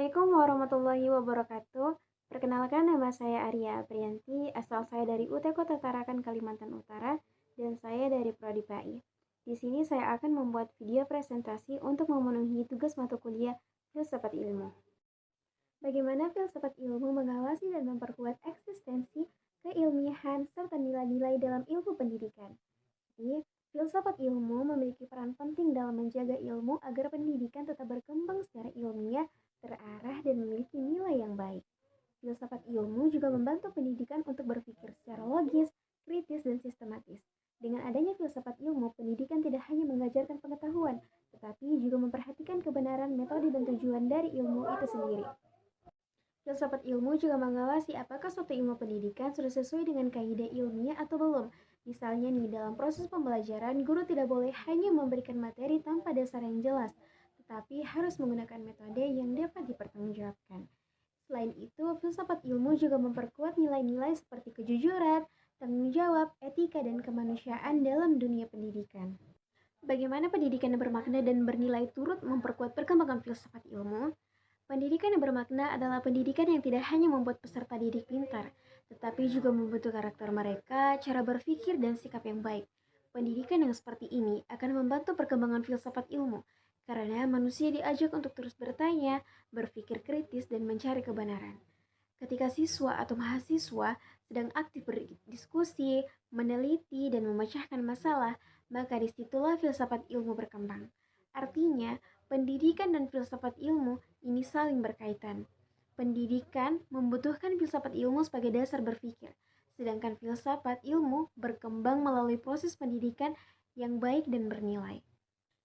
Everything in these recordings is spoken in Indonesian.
Assalamualaikum warahmatullahi wabarakatuh. Perkenalkan, nama saya Arya Aprianti, asal saya dari UT Kota Tarakan, Kalimantan Utara, dan saya dari Prodi PAI. Di sini saya akan membuat video presentasi untuk memenuhi tugas mata kuliah Filsafat Ilmu. Bagaimana filsafat ilmu mengawasi dan memperkuat eksistensi, keilmiahan, serta nilai-nilai dalam ilmu pendidikan. Jadi, filsafat ilmu memiliki peran penting dalam menjaga ilmu agar pendidikan tetap berkembang secara ilmiah, terarah, dan memiliki nilai yang baik. Filsafat ilmu juga membantu pendidikan untuk berpikir secara logis, kritis, dan sistematis. Dengan adanya filsafat ilmu, pendidikan tidak hanya mengajarkan pengetahuan, tetapi juga memperhatikan kebenaran, metode, dan tujuan dari ilmu itu sendiri. Filsafat ilmu juga mengawasi apakah suatu ilmu pendidikan sudah sesuai dengan kaidah ilmiah atau belum. Misalnya nih, dalam proses pembelajaran, guru tidak boleh hanya memberikan materi tanpa dasar yang jelas, tetapi harus menggunakan metode yang dapat dipertanggungjawabkan. Selain itu, filsafat ilmu juga memperkuat nilai-nilai seperti kejujuran, tanggung jawab, etika, dan kemanusiaan dalam dunia pendidikan. Bagaimana pendidikan yang bermakna dan bernilai turut memperkuat perkembangan filsafat ilmu? Pendidikan yang bermakna adalah pendidikan yang tidak hanya membuat peserta didik pintar, tetapi juga membentuk karakter mereka, cara berpikir, dan sikap yang baik. Pendidikan yang seperti ini akan membantu perkembangan filsafat ilmu, karena manusia diajak untuk terus bertanya, berpikir kritis, dan mencari kebenaran. Ketika siswa atau mahasiswa sedang aktif berdiskusi, meneliti, dan memecahkan masalah, maka disitulah filsafat ilmu berkembang. Artinya, pendidikan dan filsafat ilmu ini saling berkaitan. Pendidikan membutuhkan filsafat ilmu sebagai dasar berpikir, sedangkan filsafat ilmu berkembang melalui proses pendidikan yang baik dan bernilai.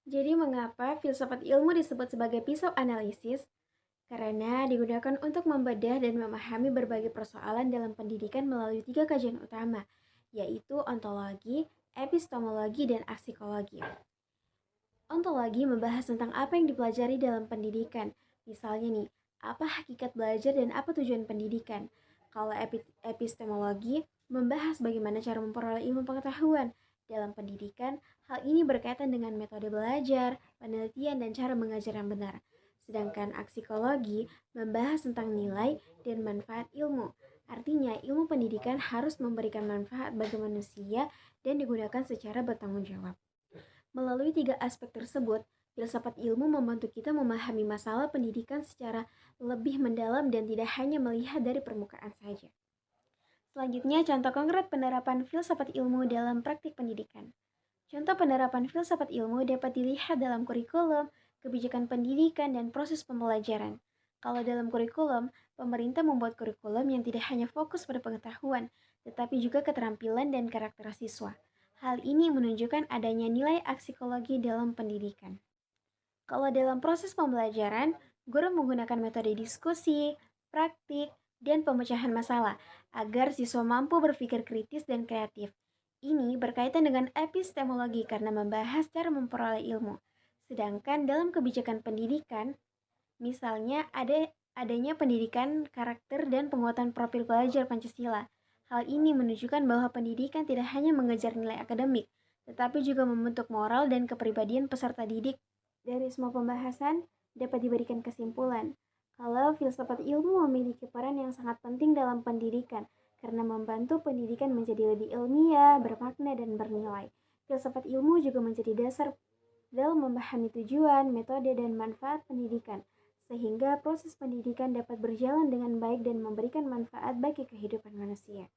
Jadi mengapa filsafat ilmu disebut sebagai pisau analisis? Karena digunakan untuk membedah dan memahami berbagai persoalan dalam pendidikan melalui 3 kajian utama, yaitu ontologi, epistemologi, dan aksikologi. Ontologi membahas tentang apa yang dipelajari dalam pendidikan. Misalnya nih, apa hakikat belajar dan apa tujuan pendidikan. Kalau epistemologi membahas bagaimana cara memperoleh ilmu pengetahuan. Dalam pendidikan, hal ini berkaitan dengan metode belajar, penelitian, dan cara mengajar yang benar. Sedangkan aksikologi membahas tentang nilai dan manfaat ilmu. Artinya, ilmu pendidikan harus memberikan manfaat bagi manusia dan digunakan secara bertanggung jawab. Melalui 3 aspek tersebut, filsafat ilmu membantu kita memahami masalah pendidikan secara lebih mendalam dan tidak hanya melihat dari permukaan saja. Selanjutnya, contoh konkret penerapan filsafat ilmu dalam praktik pendidikan. Contoh penerapan filsafat ilmu dapat dilihat dalam kurikulum, kebijakan pendidikan, dan proses pembelajaran. Kalau dalam kurikulum, pemerintah membuat kurikulum yang tidak hanya fokus pada pengetahuan, tetapi juga keterampilan dan karakter siswa. Hal ini menunjukkan adanya nilai aksikologi dalam pendidikan. Kalau dalam proses pembelajaran, guru menggunakan metode diskusi, praktik, dan pemecahan masalah agar siswa mampu berpikir kritis dan kreatif. Ini berkaitan dengan epistemologi karena membahas cara memperoleh ilmu. Sedangkan dalam kebijakan pendidikan, misalnya adanya pendidikan karakter dan penguatan profil pelajar Pancasila. Hal ini menunjukkan bahwa pendidikan tidak hanya mengejar nilai akademik, tetapi juga membentuk moral dan kepribadian peserta didik. Dari semua pembahasan, dapat diberikan kesimpulan kalau filsafat ilmu memiliki peran yang sangat penting dalam pendidikan, karena membantu pendidikan menjadi lebih ilmiah, bermakna, dan bernilai. Filsafat ilmu juga menjadi dasar dalam memahami tujuan, metode, dan manfaat pendidikan, sehingga proses pendidikan dapat berjalan dengan baik dan memberikan manfaat bagi kehidupan manusia.